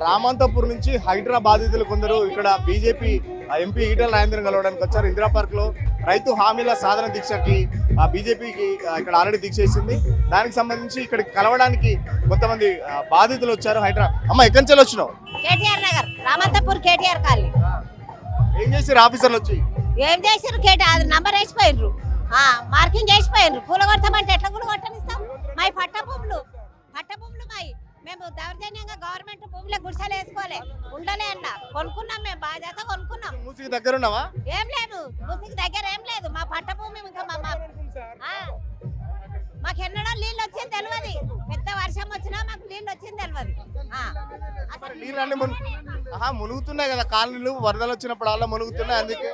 రామంతపూర్ నుంచి హైడ్రా బాధితులు కొందరు ఇక్కడ బీజేపీ ఎంపీ ఈటల రాజేంద్రన్ కలవడానికి వచ్చారు. ఇందిరా పార్క్ లో రైతు హామీల సాధన దీక్షకి బీజేపీకి ఇక్కడ ఆల్రెడీ దీక్ష ఇస్తుంది. దానికి సంబంధించి ఇక్కడికి కలవడానికి కొంతమంది బాధితులు వచ్చారు. హైడ్రా అమ్మ ఎక్కడి నుంచి వచ్చినావు? K T R Nagar Ramanthapur K T R colony. ఏం చేసారు ఆఫీసర్లు వచ్చి? ఏం చేసారు? కేటీఆర్ నంబర్ వేసిపోయినరు, మార్కింగ్ వేసిపోయినరు. పూల కొడతామంటే ఎట్లా పూల కొట్టనిస్తాం? మై పట్ట భూములు మై మేము దౌర్జన్యంగా గవర్నమెంట్ భూములే గుడిసెలు వేసుకోలే ఉండలే అన్న కొనుక్కున్నాం. మేము బాధ్యత కొనుక్కున్నాం. మూసికి దగ్గర ఉన్నావా? ఏం లేదు, మూసికి దగ్గర ఏం లేదు. మా పట్ట భూమి ఇంకా మాకు ఎన్నడో నీళ్ళు వచ్చింది తెలియదు. పెద్ద వర్షం వచ్చినా మాకు నీళ్ళు వచ్చింది తెలియదు. నీళ్ళు మునుగుతున్నాయి కదా కాలనీలు, వరదలు వచ్చినప్పుడు అలా మునుగుతున్నాయి. అందుకే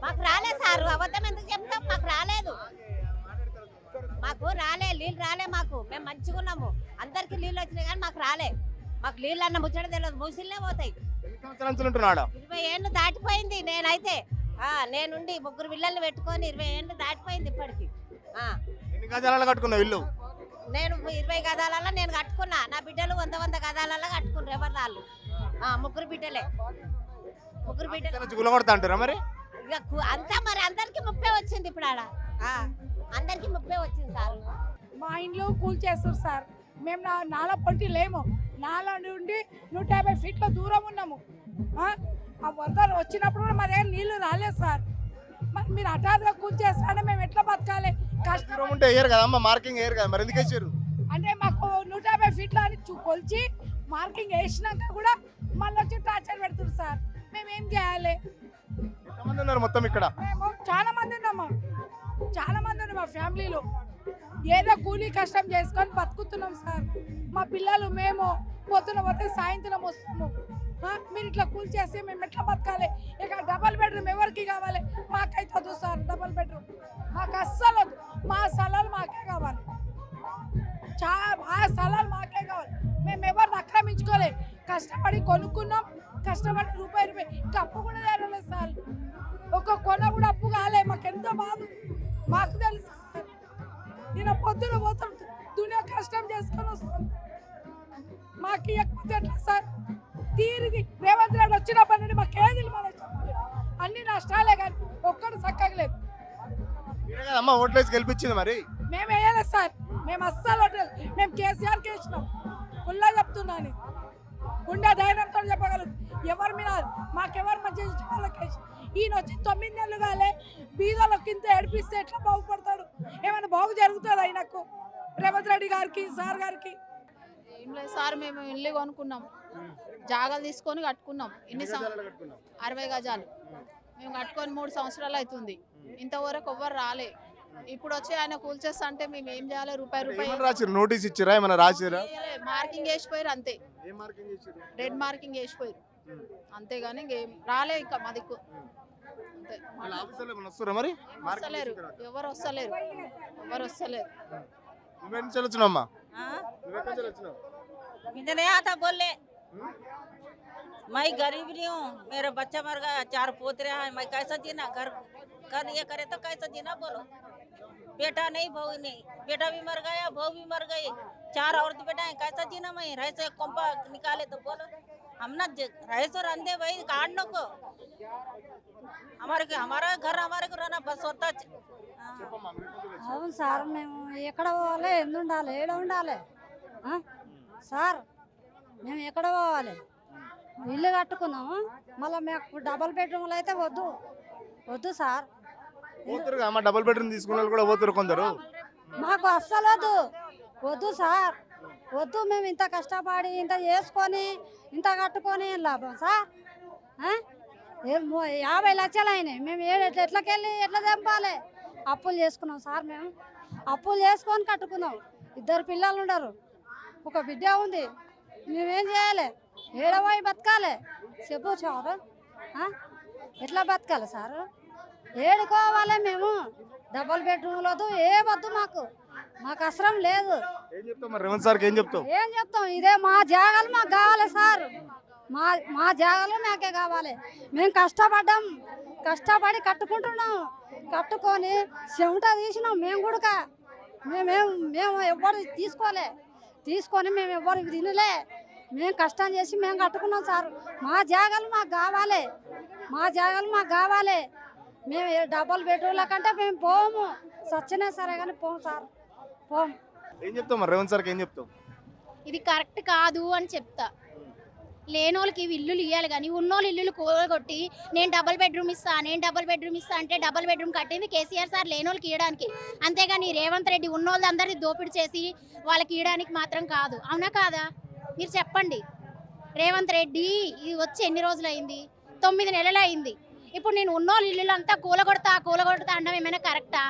మాకు రాలేదు సార్. అబద్ధం ఎందుకు చెప్తాం? మాకు రాలేదు, నీళ్ళు రాలే మాకు. మేము మంచిగా ఉన్నాము. అందరికి నీళ్ళు వచ్చినాయి కానీ మాకు రాలే. మాకు నీళ్ళు అన్న ముచ్చట తెలియదు. మూసిలే పోతాయి. 20 ఏళ్ళు దాటిపోయింది. నేనైతే నేనుండి 3 పిల్లల్ని పెట్టుకొని 20 ఏళ్ళు దాటిపోయింది ఇప్పటికి. ఎన్ని గజాలలో కట్టుకున్నావు ఇల్లు? నేను 20 గజాలలో నేను కట్టుకున్నా. నా బిడ్డలు 100 గజాలలో కట్టుకున్నారు. ఎవరు వాళ్ళు 3 బిడ్డలే. 3 బిడ్డలు మరి అంతా మరి అందరికి 30 వచ్చింది. ఇప్పుడు ఆడ అందరికి 30 వచ్చింది సార్. మా ఇంట్లో కూల్ చేస్తారు సార్. మేము నాలా పొంటి లేము. నాలా నుండి 150 ఫీట్ల దూరం ఉన్నాము. ఆ వరదలు వచ్చినప్పుడు కూడా మా దగ్గర నీళ్లు రాలేదు సార్. మరి మీరు హఠాత్తుగా కూల్ చేస్తారంటే మేము ఎట్లా బతకాలి? కష్టం ఉంటే వేయరు కదమ్మా, మార్కింగ్ వేయరు కదా, మరి ఎందుకు వేసారు? అంటే మాకు 150 ఫీట్ల అని కొలిచి మార్కింగ్ వేసినాక కూడా మళ్ళీ వచ్చి టార్చర్ పెడుతుంది సార్. మేమేం చేయాలి? ఎంతమంది ఉన్నారు మొత్తం ఇక్కడ? మేము చాలా మంది ఉన్నాము. మా ఫ్యామిలీలో ఏదో కూలీ కష్టం చేసుకొని బతుకుతున్నాం సార్. మా పిల్లలు మేము పొద్దున పోతే సాయంత్రం వస్తాము. మీరు ఇట్లా కూల్ చేస్తే మేము ఎట్లా బతకాలి? ఇక డబల్ బెడ్రూమ్ ఎవరికి కావాలి? మాకైతే వద్దు సార్. డబల్ బెడ్రూమ్ మాకు అస్సలు వద్దు. మా స్థలాలు మాకే కావాలి. మా స్థలాలు మాకే కావాలి. మేము ఎవరిని ఆక్రమించుకోలే. కష్టపడి కొనుక్కున్నాం. కష్టపడి రూపాయి అప్పు కూడా తేరలేదు సార్. ఒక కొన కూడా అప్పు కాలే. మాకెంతో బాధ మాకు తెలుసు సార్. నేను పొద్దున పోతాం దునియా కష్టం చేసుకొని వస్తాం. మాకు ఇవ్వకపోతే ఎట్లా సార్? తీరిది రేవంత్ రెడ్డి వచ్చినప్పటి నుండి మాకేది మన అన్ని నష్టాలే కానీ ఒక్కడు చక్కగలేదు. ఓట్లేసి గెలిపించింది మరి మేము వేయలేదు సార్. మేము అస్సలు మేము కేసీఆర్కి వేసినాం. ఫుల్లా చెప్తున్నాను. గుండె ధైర్యంతో చెప్పగలరు. ఎవరు మీద మాకెవరు మంచి వాళ్ళకి ఈయన వచ్చి 9 నెలలు కాలే. బీదలకు ఇంత ఏడిపిస్తే ఎట్లా బాగుపడతాడు? ఏమైనా బాగు జరుగుతుంది ఆయనకు? రేవంత్ రెడ్డి గారికి సార్ గారికి ఏం లేదు సార్. మేము ఇల్లు కొనుక్కున్నాం, జాగాలు తీసుకొని కట్టుకున్నాం. 60 గజాలు మేము కట్టుకొని 3 సంవత్సరాలు అవుతుంది. ఇంతవరకు ఎవ్వరు రాలే. ఇప్పుడు వచ్చి ఆయన కూల్చేస్తా అంటే మేము ఏం చేయాలి? రూపాయి నోటీస్ ఇచ్చిరా? ఏమైనా రాసిరా? మార్కింగ్ వేసిపోయారు అంతే. రెడ్ మార్కింగ్ వేసిపోయారు అంతేగాని ఇంకేం రాలే. ఇంకా మా దిక్కు వస్తలేరు. ఎవరు వస్తలేరు. नहीं आता बोले मैं गरीब नहीं हूँ. मेरा बच्चा मर गया, 4 पोतरे हैं. मैं कैसा जीना? घर ये करे तो कैसा जीना? बोलो. बेटा नहीं, बहू नहीं. बेटा भी मर गया, बहू भी मर गई. 4 औरत बेटा है. कैसा जीना? मैं रहे से कंपा निकाले तो बोलो. हम ना रहे सो रंधे भाई काटने को. हमारा घर हमारे को रहना बस होता. అవును సార్. మేము ఎక్కడ పోవాలి? ఎందు ఉండాలి? ఏడ ఉండాలి సార్? మేము ఎక్కడ పోవాలి? ఇల్లు కట్టుకున్నాము. మళ్ళీ మాకు డబల్ బెడ్రూమ్లు అయితే వద్దు సార్. డబల్ బెడ్రూమ్ తీసుకున్న కూడా పోతారు కొందరు. మాకు అస్సలు వద్దు సార్. వద్దు. మేము ఇంత కష్టపడి ఇంత చేసుకొని ఇంత కట్టుకొని లాభం సార్? 50 లక్షలు అయినాయి. మేము ఎట్లకెళ్ళి ఎట్లా తెంపాలి? అప్పులు చేసుకున్నాం సార్. మేము అప్పులు చేసుకొని కట్టుకున్నాం. 2 పిల్లలు ఉండరు, ఒక బిడ్డ ఉంది. మేమేం చేయాలి? ఏడపోయి బతకాలి? చెప్పు సార్. ఎట్లా బతకాలి సార్? ఏడుకోవాలి మేము. డబల్ బెడ్రూమ్లు వద్దు, వద్దు. మాకు అవసరం లేదు. ఏం చెప్తాం? ఇదే మా జాగాలు మాకు కావాలి సార్. మా జాగాలు మాకే కావాలి. మేము కష్టపడి కట్టుకుంటున్నాం. కట్టుకొని చెమట తీసినాం. మేము కూడా మేము ఎవ్వరు తీసుకొని మేము ఎవ్వరు తినలే. మేము కష్టం చేసి మేము కట్టుకున్నాం సార్. మా జాగాలు మాకు కావాలి, మా జాగాలు మాకు కావాలి. మేము డబల్ బెడ్రూమ్ల కంటే మేము పోము, సచ్చినా సరే కానీ పోము సార్, పోము. ఏం చెప్తావు మరి రేవంత్ సార్కి ఏం చెప్తావు? ఇది కరెక్ట్ కాదు అని చెప్తా. లేనోళ్ళకి ఇల్లులు ఇవ్వాలి కానీ ఉన్నోళ్ళు ఇల్లులు కూలగొట్టి నేను డబుల్ బెడ్రూమ్ ఇస్తా అంటే డబుల్ బెడ్రూమ్ కట్టింది కేసీఆర్ సార్ లేనోళ్ళకి ఇవ్వడానికి. అంతేగాని రేవంత్ రెడ్డి ఉన్నోళ్ళు అందరినీ దోపిడీ చేసి వాళ్ళకి ఇవ్వడానికి మాత్రం కాదు. అవునా కాదా మీరు చెప్పండి. రేవంత్ రెడ్డి ఇది వచ్చి ఎన్ని రోజులు అయింది? 9 నెలలు అయింది. ఇప్పుడు నేను ఉన్నోళ్ళు ఇల్లు అంతా కూలగొడతా అనడం ఏమైనా కరెక్టా?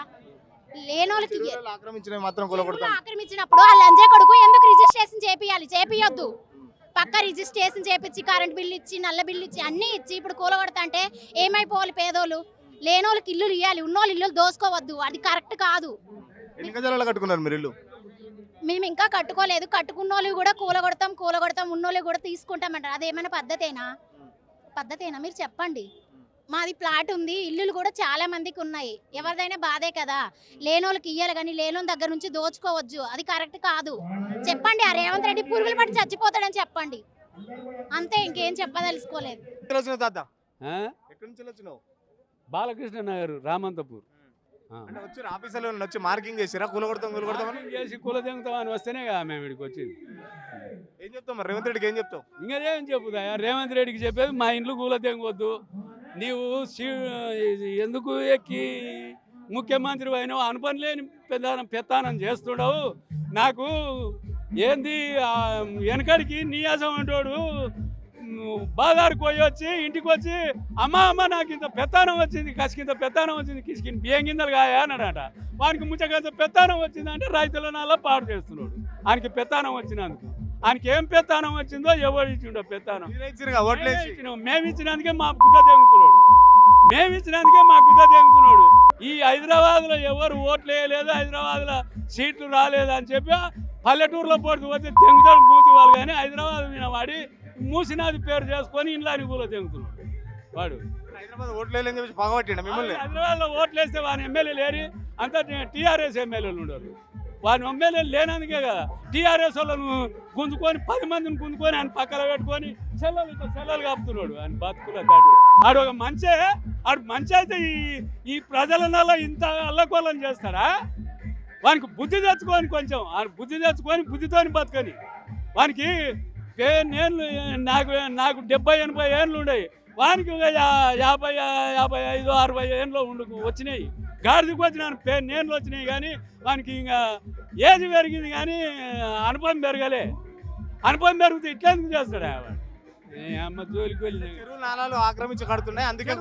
లేనోళ్ళకి ఆక్రమించినప్పుడు ఆ లంజా కొడుకు ఎందుకు రిజిస్ట్రేషన్ చేపియొద్దు? పక్క రిజిస్ట్రేషన్ చేపించి కరెంట్ బిల్లు ఇచ్చి నల్ల బిల్లు ఇచ్చి అన్నీ ఇచ్చి ఇప్పుడు కూలగొడతా అంటే ఏమైపోవాలి? పేదోళ్ళు లేనోళ్ళకి ఇల్లులు ఇవ్వాలి, ఉన్నోళ్ళు ఇల్లు దోసుకోవద్దు. అది కరెక్ట్ కాదు. కట్టుకున్నారు మీరు ఇల్లు? మేము ఇంకా కట్టుకోలేదు. కట్టుకున్న వాళ్ళు కూడా కూలగొడతాం ఉన్నోళ్ళు కూడా తీసుకుంటామంటారు. అదేమైనా పద్ధతేనా మీరు చెప్పండి. మాది ప్లాట్ ఉంది, ఇల్లులు కూడా చాలా మందికి ఉన్నాయి. ఎవరిదైనా బాధే కదా. లేనోళ్ళకి ఇయ్యాలి కానీ లేనోళ్ళ దగ్గర నుంచి దోచుకోవచ్చు. అది కరెక్ట్ కాదు. చెప్పండి. ఆ రేవంత్ రెడ్డి పురుగులు పట్టి చచ్చిపోతాడని చెప్పండి. అంతే, ఇంకేం చెప్పదలుచుకోలేదు. బాలకృష్ణ నగర్, రామంతపూర్. వచ్చి మార్కింగ్ చేసిరా చేసి కుల తెంగుతామని వస్తేనే కదా మేము ఇక్కడికి వచ్చింది. ఏం చెప్తావు మరి రేవంత్ రెడ్డికి ఏం చెప్తావు? ఇంకా ఏం చెప్పుదా రేవంత్ రెడ్డికి చెప్పేది మా ఇంట్లో కూల తెంగవద్దు, నీవు ఎందుకు ఎక్కి ముఖ్యమంత్రి అయినావు, అనుపనిలేని పెత్తానం చేస్తుండవు. నాకు ఏంది వెనకడికి నీయాసం అంటాడు బాదారికి పోయి వచ్చి ఇంటికి వచ్చి అమ్మ నాకు ఇంత పెత్తానం వచ్చింది, కసికింత పెత్తానం వచ్చింది, కిసికిన బియ్యం గింజలు కాయా అన్నాడట. వానికి ముచ్చకంత పెత్తానం వచ్చిందంటే రైతుల నాలా పాడు చేస్తున్నాడు. ఆయనకి పెత్తానం వచ్చినందుకు. ఆయనకి ఏం పెత్తానం వచ్చిందో ఎవరు ఇచ్చిండో పెత్తానం. మేము ఇచ్చినందుకే మా గుద్ద తెంగుతున్నాడు. ఈ హైదరాబాద్లో ఎవరు ఓట్లు వేయలేదు, హైదరాబాద్లో సీట్లు రాలేదు అని చెప్పి పల్లెటూరులో పోటీ పోతే తెంగుతాడు మూసి వాళ్ళు. కానీ హైదరాబాద్ మీద వాడి మూసినాది పేరు చేసుకొని ఇండ్లాని కూడా తెంగుతున్నాడు వాడు. హైదరాబాద్లో ఓట్లు వేస్తే వాని ఎమ్మెల్యేలు లేరి అంతా టీఆర్ఎస్ ఎమ్మెల్యేలు ఉండరు. వాని ఎమ్మెల్యేలు లేనందుకే కదా టీఆర్ఎస్ వాళ్ళను గుంజుకొని 10 మందిని గుంజుకొని ఆయన పక్కన పెట్టుకొని సెల్లలు కాపుతున్నాడు. ఆయన బతుకుల దాడు ఆడు ఒక మంచి అయితే ఈ ప్రజల ఇంత అల్లకొల్లం చేస్తాడా? వానికి బుద్ధి తెచ్చుకొని కొంచెం బుద్ధి తెచ్చుకొని బుద్ధితోని బతుకొని. వానికి నేను నాకు 70-80 ఏళ్ళు ఉన్నాయి, వానికి 55-60 ఏళ్ళు వచ్చినాయి. గాడిదికి వచ్చిన నేను వచ్చినాయి కానీ వానికి ఇంకా ఏజ్ పెరిగింది కానీ అనుభవం పెరగలే. అనుభవం పెరిగితే ఇట్లా ఎందుకు చేస్తాడు? అమ్మ జోలికి వెళ్ళి నాలాలు ఆక్రమించి కడుతున్నాయి. అందుకే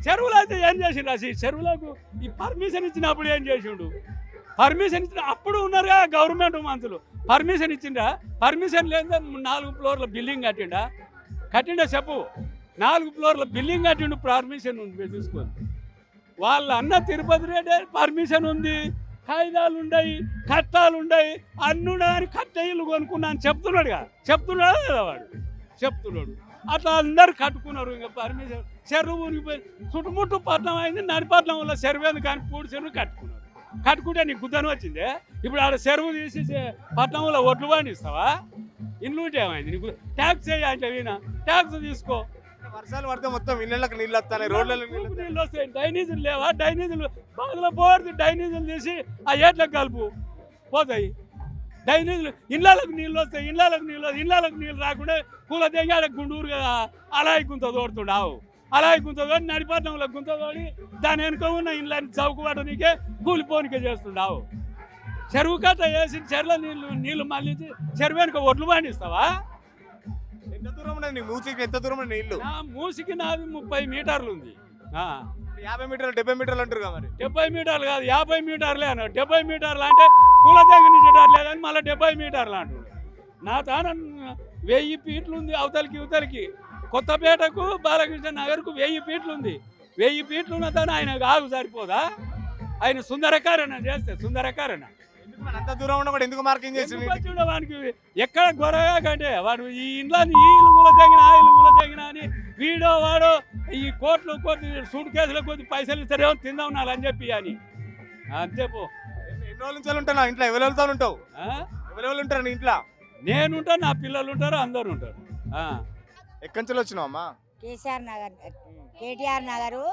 చెరువులు అయితే ఏం చేసిండు? అసలు చెరువులకు ఈ పర్మిషన్ ఇచ్చినప్పుడు ఏం చేసిండు? పర్మిషన్ ఇచ్చిన అప్పుడు ఉన్నారుగా గవర్నమెంట్ మంత్రులు. పర్మిషన్ ఇచ్చిండా? పర్మిషన్ లేదా 4 ఫ్లోర్ల బిల్డింగ్ కట్టిండా చెప్పు. 4 ఫ్లోర్ల బిల్డింగ్ కట్టిండు, పర్మిషన్ ఉంది చూసుకోండి. వాళ్ళ అన్న తిరుపతి రెడ్డి పర్మిషన్ ఉంది, కాయిదాలు ఉన్నాయి, కట్టాలు ఉన్నాయి, అన్నుడని కట్టయిలు కొనుక్కున్నాను చెప్తున్నాడు కదా వాడు చెప్తున్నాడు. అట్లా అందరు కట్టుకున్నారు. ఇంకా పర్మిషన్ చెరువు ఉనిగిపోయి చుట్టుముట్టు పట్నం అయింది. నడిపట్నం వల్ల చెరువు కానీ పూడి చెరువు కట్టుకుంటే నీకు గుద్దను వచ్చిందే. ఇప్పుడు ఆడ చెరువు తీసి పట్నంలో ఒడ్లు పండిస్తావా? ఇల్లు ఉంటే ఏమైంది? నీకు ట్యాక్స్ అంటే వీణ ట్యాక్స్ తీసుకో. వర్షాలు పడితే మొత్తం ఇళ్ళకి నీళ్ళు వస్తాయి, రోడ్లలో నీళ్ళు వస్తాయి. డ్రైనేజీలు లేవా? డ్రైనేజీలు బాధలో పోతుంది. డ్రైనేజీలు తీసి ఆ ఏట్లకు కలుపు పోతాయి. డ్రైనేజీలు ఇళ్ళకి నీళ్ళు వస్తాయి. ఇళ్ళకి నీళ్ళు రాకుండా కూల తెగాడ గుండూరుగా అలాయి గుంత తోడుతుండావు. అలాగే గుంత తోడి నడిపట్నంలో గుంత తోడి దాని వెనుక ఉన్న ఇళ్ళని చౌకబడనికే కూలిపోనికే చేస్తుండావు. చెరువు కట్ట వేసి చెరువులో నీళ్ళు మళ్ళీ చెరువు వెనుక ఒడ్లు పండిస్తావా? ఎంత దూరం ఉన్నది మూసికి? ఎంత దూరం ఉన్న నీళ్ళు? మూసికి నాది 30 మీటర్లు ఉంది. 50 మీటర్లు 70 మీటర్లు అంటారు కదా మరి. 70 మీటర్లు కాదు 50 మీటర్లే అన్నాడు. 70 మీటర్లు అంటే కూల తెగనిచ్చేటారు లేదని మళ్ళీ 70 మీటర్లు అంటాడు. నా తాన 1000 ఫీట్లు ఉంది అవతలికి. కొత్తపేటకు బాలకృష్ణ నగర్కు 1000 ఫీట్లు ఉంది. 1000 ఫీట్లు ఉన్న తను ఆయన ఆగు సరిపోదా? ఆయన సుందరకారణ చేస్తే సుందరకారణ అంత దూరం ఉన్న కూడా ఎందుకు మార్కింగ్ చేసి వానికి ఎక్కడ గొడవ కంటే వాడు ఈ ఇంట్లో ఇల్లు కూడా తెగిన అని వీడో వాడో ఈ కోట్లు సూట్ కేసులో కొద్ది పైసలు ఇస్తారేమో తిందాం నాలని చెప్పి అని అంతే. పో ఎన్ని రోజుల నుంచి ఉంటావు ఇంట్లో? ఎవరెవరితో ఉంటావు? ఎవరెవరు ఉంటారు నీ ఇంట్లో? నేనుంటా, నా పిల్లలు ఉంటారు, అందరు ఉంటారు. ఎక్కడి నుంచి వచ్చినావు అమ్మా? కేసీఆర్ నగర్, కేటీఆర్ నగరు,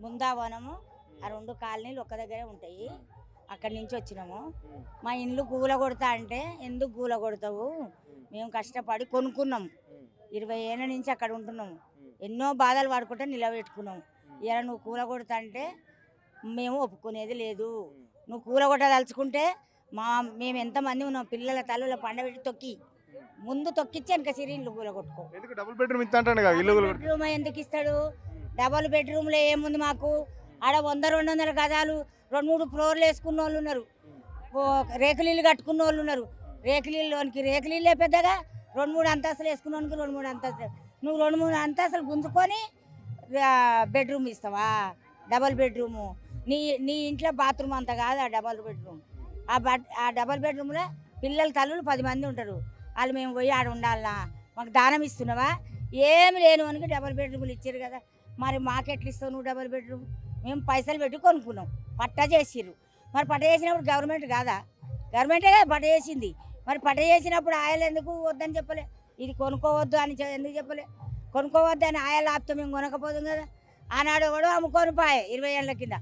బృందావనము, ఆ 2 కాలనీలు ఒక్క దగ్గరే ఉంటాయి. అక్కడి నుంచి వచ్చినాము. మా ఇండ్లు గూల కొడతా అంటే, ఎందుకు గూల కొడతావు, మేము కష్టపడి కొనుక్కున్నాము. 20 ఏళ్ళ నుంచి అక్కడ ఉంటున్నాము. ఎన్నో బాధలు పడుకుంటే నిలబెట్టుకున్నాము. ఇలా నువ్వు కూల కొడతా అంటే మేము ఒప్పుకునేది లేదు. నువ్వు కూల కొట్టదలుచుకుంటే మేము ఎంతమంది ఉన్నాం, పిల్లల తల్లుల పండబెట్టి తొక్కి ముందు తొక్కిచ్చి వెనక సిరీన్లు కూల కొట్టుకో. ఎందుకు డబుల్ బెడ్రూమ్ ఇస్తా అంటాడు కదా, ఇల్లు కూడా బెడ్రూమ్ ఎందుకు ఇస్తాడు? డబల్ బెడ్రూమ్లో ఏముంది మాకు? ఆడ 100-200 గజాలు 2-3 ఫ్లోర్లు వేసుకున్న వాళ్ళు ఉన్నారు, రేకులు ఇల్లు కట్టుకున్న వాళ్ళు ఉన్నారు. రేకులిల్లోనికి రేకులిల్లే పెద్దగా, 2-3 అంతస్తులు వేసుకున్నానికి 2-3 అంతస్తులు. నువ్వు 2-3 అంతస్తులు గుంజుకొని బెడ్రూమ్ ఇస్తావా? డబల్ బెడ్రూము నీ నీ ఇంట్లో బాత్రూమ్ అంత కాదు ఆ డబల్ బెడ్రూమ్. ఆ డబల్ బెడ్రూమ్లో పిల్లల తల్లులు 10 మంది ఉంటారు. వాళ్ళు మేము పోయి ఆడ ఉండాలనా? మాకు దానం ఇస్తున్నావా? ఏమి లేని వానికి డబల్ బెడ్రూమ్లు ఇచ్చారు కదా, మరి మాకెట్లు ఇస్తావు నువ్వు డబల్ బెడ్రూమ్? మేము పైసలు పెట్టి కొనుక్కున్నాం, పట్టా చేసిర్రు. మరి పట్ట చేసినప్పుడు గవర్నమెంట్ కాదా? గవర్నమెంటే కదా పట్ట చేసింది. మరి పట్ట చేసినప్పుడు ఆయలు ఎందుకు వద్దని చెప్పలే? ఇది కొనుక్కోవద్దు అని ఎందుకు చెప్పలే? కొనుక్కోవద్దు అని ఆయలు ఆపితే మేము కొనకపోదాం కదా. ఆనాడు కూడా అమ్ముకొని పాయే 20 ఏళ్ళ కింద.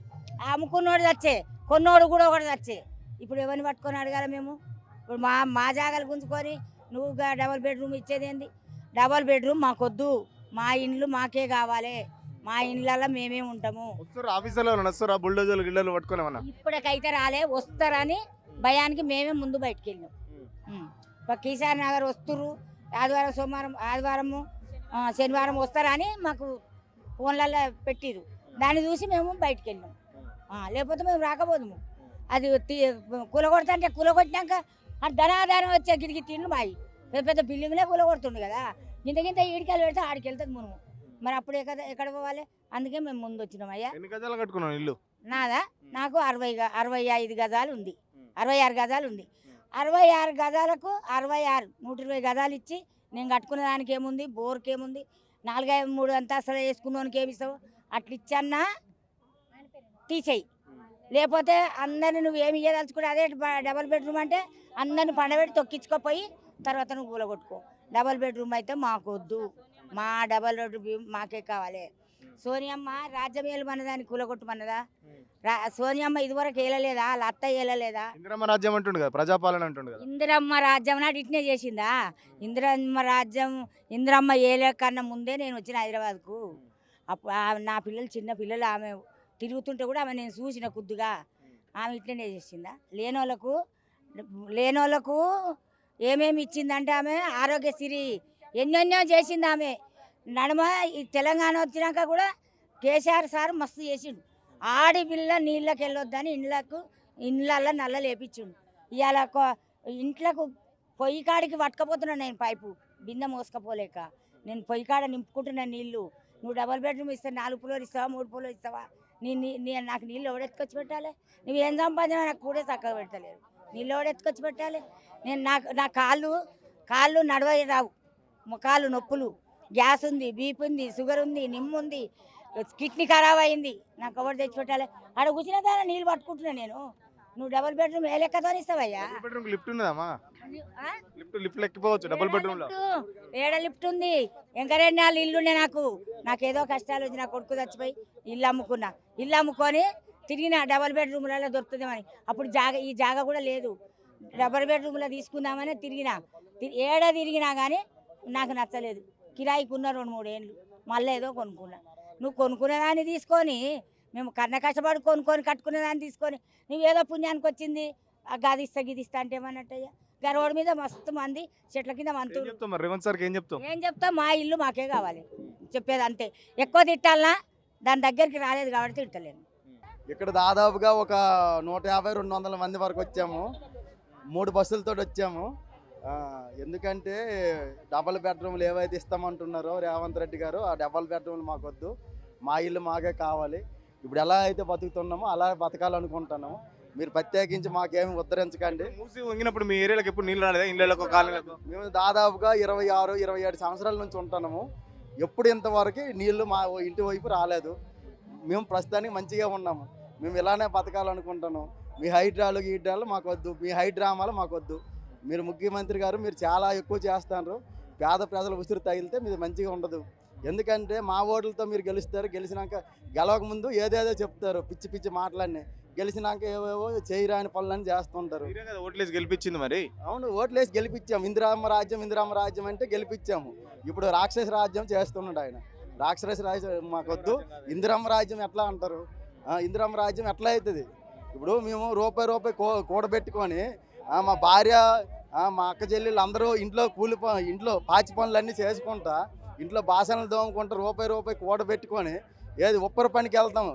అమ్ముకున్నోడు చచ్చే, కొన్నోడు కూడా ఒకటి చచ్చే. ఇప్పుడు ఎవరిని పట్టుకొని అడగాల మేము? ఇప్పుడు మా జాగాలు గుంజుకొని నువ్వు డబల్ బెడ్రూమ్ ఇచ్చేది ఏంది? డబల్ బెడ్రూమ్ మాకొద్దు, మా ఇండ్లు మాకే కావాలి, మా ఇండ్లలో మేమే ఉంటాము. ఆఫీసర్లో వస్తారా బుల్డోజర్లు గిళ్ళలు పట్టుకునేమన్నా? ఇప్పటికైతే రాలే, వస్తారని భయానికి మేమే ముందు బయటకు వెళ్ళినాం. కేసీఆర్ నగర్ వస్తుర్రు, ఆదివారం సోమవారం ఆదివారము శనివారం వస్తారని మాకు ఫోన్లలో పెట్టిరు. దాన్ని చూసి మేము బయటకు వెళ్ళినాం. లేకపోతే మేము రాకపోదుము. అది కూలగొడతా అంటే కూలగొట్టినాక ధనాధారం వచ్చే గిరిగి తిండ్లు మాయి పెద్ద పెద్ద బిల్డింగ్లే కూలగొడుతుండు కదా. ఇంత ఈడికెళ్ళి పెడితే ఆడికి వెళ్తుంది మునుము. మరి అప్పుడు ఎక్కడ పోవాలి? అందుకే మేము ముందు వచ్చినాం. అయ్యా ఎన్ని గజాలు కట్టుకున్నావు ఇల్లు? నాదా? నాకు 65 గజాలు ఉంది, 66 గజాలు ఉంది. 66 గజాలకు 66 120 గజాలు ఇచ్చి నేను కట్టుకునే దానికి ఏముంది? బోర్కి ఏముంది? 4-3 అంతస్తులు వేసుకున్నానికి ఏమి ఇస్తావు? అట్లా ఇచ్చన్నా తీసేయి. లేకపోతే అందరిని నువ్వు ఏమి ఇయ్యదలుచుకుంటే అదే డబల్ బెడ్రూమ్ అంటే అందరిని పండబెట్టి తొక్కించుకోపోయి తర్వాత నువ్వు కూలగొట్టుకో. డబల్ బెడ్రూమ్ అయితే మాకు వద్దు, మా డబల్ బెడ్రూమ్ మాకే కావాలి. సోనియమ్మ రాజ్యం ఏలమన్నదాన్ని కూలగొట్టమన్నదా? సోనియమ్మ ఇదివరకు ఏలలేదా? వాళ్ళ అత్త ఏలలేదా? ఇందిరమ్మ రాజ్యం అంటుండు కదా, ప్రజాపాలన అంటుండు కదా. ఇందిరమ్మ రాజ్యం నాటి ఇట్నే చేసిందా? ఇందిరమ్మ ఏలే కన్నా ముందే నేను వచ్చిన హైదరాబాద్కు. అప్పుడు నా పిల్లలు చిన్న పిల్లలు, ఆమె తిరుగుతుంటే కూడా ఆమె నేను చూసిన కొద్దిగా. ఆమె ఇట్లనే చేసిందా? లేనోళ్ళకు ఏమేమి ఇచ్చిందంటే ఆమె ఆరోగ్యశ్రీ ఎన్నెన్నో చేసింది. ఆమె నడుమ ఈ తెలంగాణ వచ్చినాక కూడా కేసీఆర్ సార్ మస్తు చేసిండు. ఆడపిల్ల నీళ్ళకి వెళ్ళొద్దని ఇండ్లల్లో నల్ల లేపించిండు. ఇవాళ ఇంట్లోకి పొయ్యి కాడికి పట్టుకపోతున్నాను నేను, పైపు బిందె మోసుకపోలేక నేను పొయ్యి కాడ నింపుకుంటున్నాను నీళ్ళు. నువ్వు డబల్ బెడ్రూమ్ ఇస్తే 4 ఫ్లోర్ ఇస్తావా, 3 ఫ్లోర్ ఇస్తావా? నాకు నీళ్ళు ఎవడెత్తుకొచ్చి పెట్టాలి? నువ్వేం సంపాదన నాకు కూడా చక్కగా పెట్టలేరు. నీళ్ళు ఎవడెత్తుకొచ్చి పెట్టాలి? నేను నా కాళ్ళు నడవ రావు, కాళ్ళు నొప్పులు, గ్యాస్ ఉంది, బీపీ ఉంది, షుగర్ ఉంది, నిమ్ము ఉంది, కిడ్నీ ఖరాబ్ అయింది. నాకు ఎవరు తెచ్చి పెట్టాలి? ఆడ కూర్చున్న దాన్ని నీళ్ళు పట్టుకుంటున్నా నేను. నువ్వు డబల్ బెడ్రూమ్ ఏ లెక్కతో ఇస్తావయ్యా? లిఫ్ట్ ఉన్నదమ్మా? లిఫ్ట్ ఎక్కిపోవచ్చు డబుల్ బెడ్రూమ్ లో. ఏడ లిఫ్ట్ ఉంది? ఇంకా 2 నాలుగు ఇల్లు ఉండే నాకు ఏదో కష్టాలు వచ్చి నా కొడుకు చచ్చిపోయి ఇల్లు అమ్ముకున్నా. ఇల్లు అమ్ముకొని తిరిగిన డబల్ బెడ్రూమ్లలో దొరుకుతుందేమని. అప్పుడు ఈ జాగా కూడా లేదు. డబల్ బెడ్రూమ్లో తీసుకుందామని తిరిగినా కానీ నాకు నచ్చలేదు. కిరాయికున్న 2-3 ఏళ్ళు మళ్ళీ ఏదో కొనుక్కున్నా. నువ్వు కొనుక్కునేదాన్ని తీసుకొని, మేము కష్టపడి కట్టుకునేదాన్ని తీసుకొని నువ్వేదో పుణ్యానికి వచ్చింది గది ఇస్తా అంటే ఏమన్నట్టయ్యా? రోడ్డు మీద మస్తు మంది చెట్ల కింద మంతులు. ఏం చెప్తాం? మా ఇల్లు మాకే కావాలి చెప్పేది అంతే. ఎక్కువ తిట్టాలనా? దాని దగ్గరికి రాలేదు కాబట్టి తిట్టలేను. ఇక్కడ దాదాపుగా ఒక 150-200 మంది వరకు వచ్చాము. 3 బస్సులతో వచ్చాము. ఎందుకంటే డబల్ బెడ్రూమ్లు ఏవైతే ఇస్తామంటున్నారో రేవంత్ రెడ్డి గారు, ఆ డబల్ బెడ్రూమ్లు మాకొద్దు, మా ఇల్లు మాకే కావాలి. ఇప్పుడు ఎలా అయితే బతుకుతున్నామో అలా బతకాలనుకుంటున్నాము. మీరు ప్రత్యేకించి మాకేమి ఉద్ధరించకండి. మూసి వంగినప్పుడు మీ ఏరియాలకు ఎప్పుడు నీళ్ళు రాలేదా? ఇళ్ళకు కాలనీలకు? మేము దాదాపుగా 26-27 సంవత్సరాల నుంచి ఉంటున్నాము. ఎప్పుడు ఇంతవరకు నీళ్లు మా ఇంటి వైపు రాలేదు. మేము ప్రస్తుతానికి మంచిగా ఉన్నాము. మేము ఇలానే బతకాలనుకుంటున్నాం. మీ హైడ్రాలు మాకు వద్దు, మీ హైడ్రామాలు మాకు వద్దు. మీరు ముఖ్యమంత్రి గారు మీరు చాలా ఎక్కువ చేస్తున్నారు. పేద ప్రజల ఉసురు తగిలితే మీది మంచిగా ఉండదు. ఎందుకంటే మా ఓట్లతో మీరు గెలుస్తారు. గెలిచినాక గెలవక ముందు ఏదేదో చెప్తారు, పిచ్చి పిచ్చి మాటలన్నీ. గెలిచినాక ఏవేవో చేయరాని పనులన్నీ చేస్తుంటారు. మీరే కదా ఓట్లేసి గెలిపించింది మరి. అవును, ఓట్లేసి గెలిపించాము. ఇందిరామ్మ రాజ్యం అంటే గెలిపించాము. ఇప్పుడు రాక్షస రాజ్యం చేస్తున్నాడు ఆయన. రాక్షస రాజ్యం మాకొద్దు. ఇందిరమ్మ రాజ్యం ఎట్లా అంటారు? ఇందిరమ్మ రాజ్యం ఎట్లా అవుతుంది? ఇప్పుడు మేము రూపాయి కూడబెట్టుకొని మా భార్య మా అక్క చెల్లెళ్ళు అందరూ ఇంట్లో పాచి పనులన్నీ చేసుకుంటా, ఇంట్లో బాసనలు దోముకుంటా, రూపాయి కూడబెట్టుకొని ఏది ఉప్పర పనికి వెళ్తాము,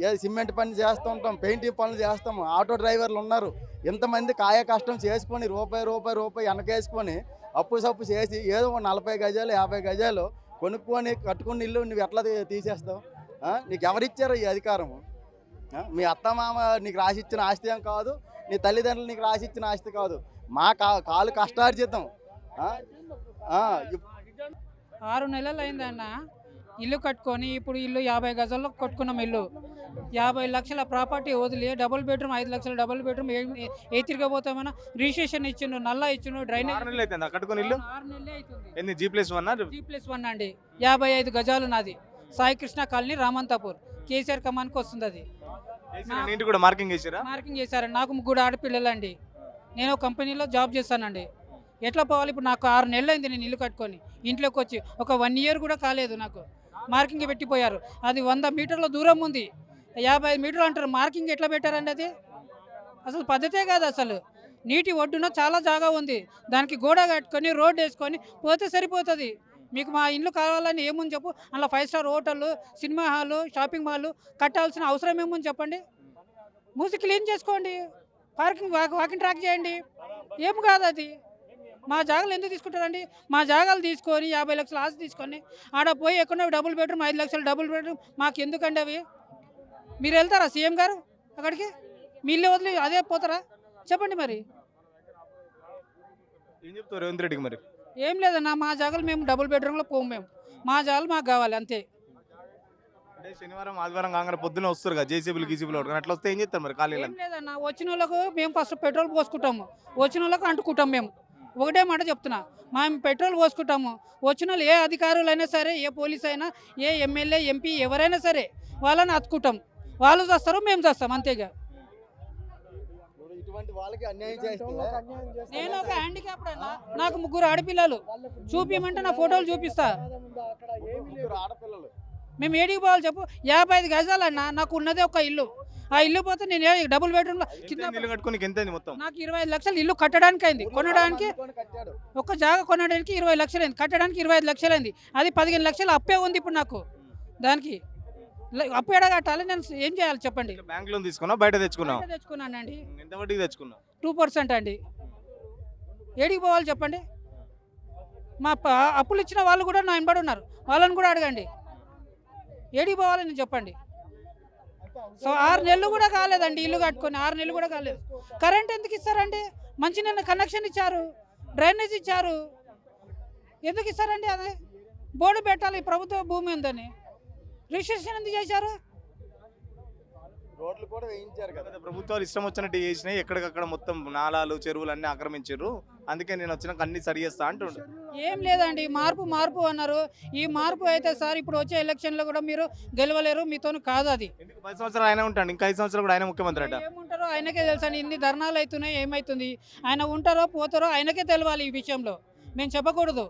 ఏది సిమెంట్ పని చేస్తూ ఉంటాం, పెయింటింగ్ పనులు చేస్తాము. ఆటో డ్రైవర్లు ఉన్నారు. ఇంతమంది కాయ కష్టం చేసుకొని రూపాయి వెనకేసుకొని అప్పు సప్పు చేసి ఏదో 40 గజాలు 50 గజాలు కొనుక్కొని కట్టుకుని ఇల్లు నువ్వు ఎట్లా తీసేస్తావు? నీకు ఎవరిచ్చారు ఈ అధికారము? మీ అత్తమామ నీకు రాసిచ్చిన ఆస్తి ఏం కాదు, నీ తల్లిదండ్రులు నీకు రాసిచ్చిన ఆస్తి కాదు. మా కాలు కష్టార్జితం. 6 నెలలు అయిందన్న ఇల్లు కట్టుకొని. ఇప్పుడు ఇల్లు 50 గజాల్లో కట్టుకున్నాం. ఇల్లు 50 లక్షల ప్రాపర్టీ వదిలి డబుల్ బెడ్రూమ్ 5 లక్షల డబుల్ బెడ్రూమ్ ఏ తిరగబోతామన్నా రిజిస్ట్రేషన్ ఇచ్చిండు, నల్లా ఇచ్చిండు, డ్రైనేజ్. 6 నెలలు అవుతుందా కట్టుకుని ఇల్లు? 6 నెలలే అవుతుంది. ఎన్ని G+1? G+1 అండి. 55 గజాలు నాది. సాయి కృష్ణ కాలనీ, రామంతాపూర్, కేసీఆర్ కమాన్కి వస్తుంది. అది ఇంటి కూడా మార్కింగ్ చేసారా? మార్కింగ్ చేశారండి. నాకు 3 ఆడపిల్లలండి. నేను కంపెనీలో జాబ్ చేస్తానండి. ఎట్లా పోవాలి ఇప్పుడు? నాకు 6 నెలలు అయింది నేను ఇల్లు కట్టుకొని. ఇంట్లోకి వచ్చి ఒక 1 ఇయర్ కూడా కాలేదు. నాకు మార్కింగ్ పెట్టిపోయారు. అది 100 మీటర్ల దూరం ఉంది. 55 మీటర్లు అంటారు. మార్కింగ్ ఎట్లా పెట్టారండి? అది అసలు పద్ధతే కాదు. అసలు నీటి ఒడ్డున చాలా జాగా ఉంది. దానికి గోడ కట్టుకొని రోడ్ వేసుకొని పోతే సరిపోతుంది. మీకు మా ఇల్లు కావాలని ఏముంది చెప్పు? అలా 5 స్టార్ హోటళ్ళు, సినిమా హాలు, షాపింగ్ మాల్ కట్టాల్సిన అవసరం ఏముంది చెప్పండి? మూసి క్లీన్ చేసుకోండి, వాకింగ్ ట్రాక్ చేయండి. ఏం కాదు అది. మా జాగాలు ఎందుకు తీసుకుంటారండి? మా జాగాలు తీసుకొని 50 లక్షల ఆస్తి తీసుకొని ఆడ పోయి ఎక్కడో డబుల్ బెడ్రూమ్ 5 లక్షల డబుల్ బెడ్రూమ్ మాకు ఎందుకండి అవి? మీరు వెళ్తారా సీఎం గారు అక్కడికి? మీ ఇల్లు వదిలి అదే పోతారా? చెప్పండి మరి. ఏం చెప్తారు రేవంత్ రెడ్డికి మరి? ఏం లేదన్నా, మా జాగాలు మేము డబుల్ బెడ్రూమ్లో పోము. మా జాగాలు మాకు కావాలి అంతే. అంటే శనివారం ఆదివారం కాగానే పొద్దున వస్తారు కదా జేసీబీలు గీసీబీలు, అట్లా వస్తే ఏం చేస్తారు మరి? ఖాళీ ఏం లేదన్నా, వచ్చిన వాళ్ళకు మేము ఫస్ట్ పెట్రోల్ పోసుకుంటాము, వచ్చిన వాళ్ళకు అంటుకుంటాం. మేము ఒకటే మాట చెప్తున్నా, మేము పెట్రోల్ పోసుకుంటాము. వచ్చిన వాళ్ళు ఏ అధికారులైనా సరే, ఏ పోలీస్ అయినా, ఏ ఎమ్మెల్యే ఎంపీ ఎవరైనా సరే వాళ్ళని అతుకుంటాం. వాళ్ళు చేస్తారు, మేము చేస్తాం, అంతేగా. ఇటువంటి వాళ్ళకి అన్యాయం చేస్తే నేను ఒక హ్యాండిక్యాప్డ్ అన్నా, నాకు 3 ఆడపిల్లలు. చూపించమంటే నా ఫోటోలు చూపిస్తా. ఆడపిల్లలు మేము ఏడికి పోవాలి చెప్పు? 55 గజాలన్నా, నాకు ఉన్నదే ఒక ఇల్లు. ఆ ఇల్లు పోతే నేను డబుల్ బెడ్రూమ్ ఇల్లు కట్టుకోనికి ఎంత అయింది మొత్తం? నాకు 25 లక్షలు ఇల్లు కట్టడానికి అయింది. కొనడానికి ఒక జాగా కొనడానికి 20 లక్షలు అయింది. కట్టడానికి 25 లక్షలు అయింది. అది 15 లక్షలు అప్పే ఉంది ఇప్పుడు నాకు. దానికి అప్పు ఎడ కట్టాలి? నేను ఏం చేయాలి చెప్పండి? బ్యాంక్ లోన్ తీసుకున్నా, బయట తెచ్చుకున్నా? తెచ్చుకున్నానండి. ఎంత వడ్డీకి తెచ్చుకున్నా? 2% అండి. ఏడికి పోవాలి చెప్పండి? మా అప్పులు ఇచ్చిన వాళ్ళు కూడా నా వెంబడి ఉన్నారు, వాళ్ళని కూడా అడగండి. ఏడికి పోవాలని చెప్పండి? సో 6 నెలలు కూడా కాలేదండి ఇల్లు కట్టుకొని. 6 నెలలు కూడా కాలేదు. కరెంట్ ఎందుకు ఇస్తారండి? మంచినీళ్ళ కనెక్షన్ ఇచ్చారు, డ్రైనేజ్ ఇచ్చారు, ఎందుకు ఇస్తారండి? అదే బోర్డు పెట్టాలి ప్రభుత్వ భూమి ఉందని. రిజిస్ట్రేషన్ ఎందుకు చేశారు? రోడ్లు కూడా వేయించారు కదా. ప్రభుత్వాలు ఇష్టం వచ్చినట్టు చేసినాయి. ఎక్కడికక్కడ మొత్తం నాలాలు చెరువులు అన్ని ఆక్రమించారు. అందుకే నేను వచ్చినాక అన్ని సరి చేస్తా అంటుండ్రు. ఏం లేదండి, మార్పు అన్నారు. ఈ మార్పు అయితే సార్ ఇప్పుడు వచ్చే ఎలక్షన్లో కూడా మీరు గెలవలేరు, మీతో కాదు అది. 10 సంవత్సరాలు ఆయన ఉంటాడు, ఇంకా 5 సంవత్సరాలు కూడా ఆయన ముఖ్యమంత్రి అట. ఏముంటారో ఆయనకే తెలుసండి. ఇన్ని ధర్నాలు అవుతున్నాయి, ఏమవుతుంది? ఆయన ఉంటారో పోతారో ఆయనకే తెలియాలి. ఈ విషయంలో మేము చెప్పకూడదు.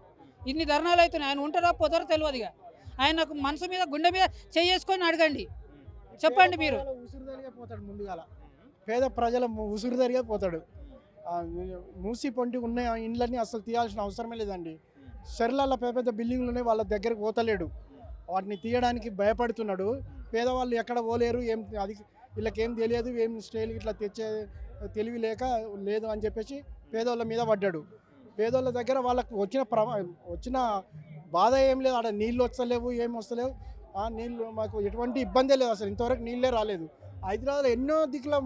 ఇన్ని ధర్నాలు అవుతున్నాయి, ఆయన ఉంటారో పోతారో తెలియదు. ఇక ఆయనకు మనసు మీద గుండె మీద చేసుకొని అడగండి, చెప్పండి మీరు. ఉసురుదరిగా పోతాడు ముందుగాల, పేద ప్రజల ఉసురుదరిగా పోతాడు. మూసి పొంటి ఉన్న ఇండ్లన్నీ అసలు తీయాల్సిన అవసరమే లేదండి. షెర్లలో పెద్ద పెద్ద బిల్డింగ్లు ఉన్నాయి, వాళ్ళ దగ్గరకు పోతలేడు. వాటిని తీయడానికి భయపడుతున్నాడు. పేదవాళ్ళు ఎక్కడ పోలేరు, ఏం అది వీళ్ళకేం తెలియదు, ఏం స్టైల్ ఇట్లా తెచ్చే తెలివి లేదు అని చెప్పేసి పేదోళ్ళ మీద పడ్డాడు. పేదోళ్ళ దగ్గర వాళ్ళకు వచ్చిన బాధ ఏం లేదు. ఆడ నీళ్ళు వస్తలేవు, ఏం వస్తలేవు. నీళ్ళు మాకు ఎటువంటి ఇబ్బందే లేదు, అసలు ఇంతవరకు నీళ్ళే రాలేదు. హైదరాబాద్లో ఎన్నో దిక్కుల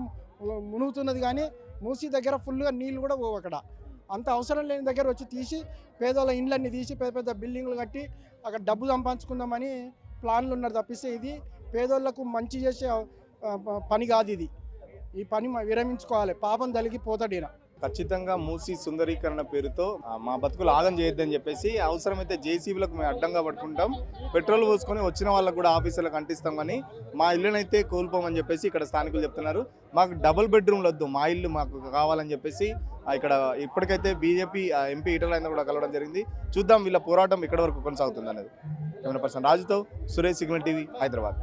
మునుగుతున్నది, కానీ మూసీ దగ్గర ఫుల్గా నీళ్ళు కూడా పోవు. అక్కడ అంత అవసరం లేని దగ్గర వచ్చి తీసి పేదోళ్ళ ఇండ్లన్నీ తీసి పెద్ద పెద్ద బిల్డింగ్లు కట్టి అక్కడ డబ్బు సంపాదించుకుందామని ప్లాన్లు ఉన్నారు తప్పిస్తే ఇది పేదోళ్లకు మంచి చేసే పని కాదు. ఇది ఈ పని విరమించుకోవాలి. పాపం తలిగి పోతాడు ఈయన. ఖచ్చితంగా మూసి సుందరీకరణ పేరుతో మా బతుకులు ఆగం చేయొద్దని చెప్పేసి అవసరమైతే జేసీబీలకు మేము అడ్డంగా పట్టుకుంటాం, పెట్రోల్ పోసుకొని వచ్చిన వాళ్ళకు కూడా ఆఫీసులకు అంటిస్తాం, కానీ మా ఇల్లునైతే కోల్పోమని చెప్పేసి ఇక్కడ స్థానికులు చెప్తున్నారు. మాకు డబుల్ బెడ్రూమ్లు వద్దు, మా ఇల్లు మాకు కావాలని చెప్పేసి ఇక్కడ ఇప్పటికైతే బీజేపీ ఎంపీ ఈటల రాజేందర్ కూడా కలవడం జరిగింది. చూద్దాం వీళ్ళ పోరాటం ఎక్కడి వరకు కొనసాగుతుంది అనేది. కెమెరా పర్సన్ రాజుతో సురేష్, సిగ్నల్ టీవీ, హైదరాబాద్.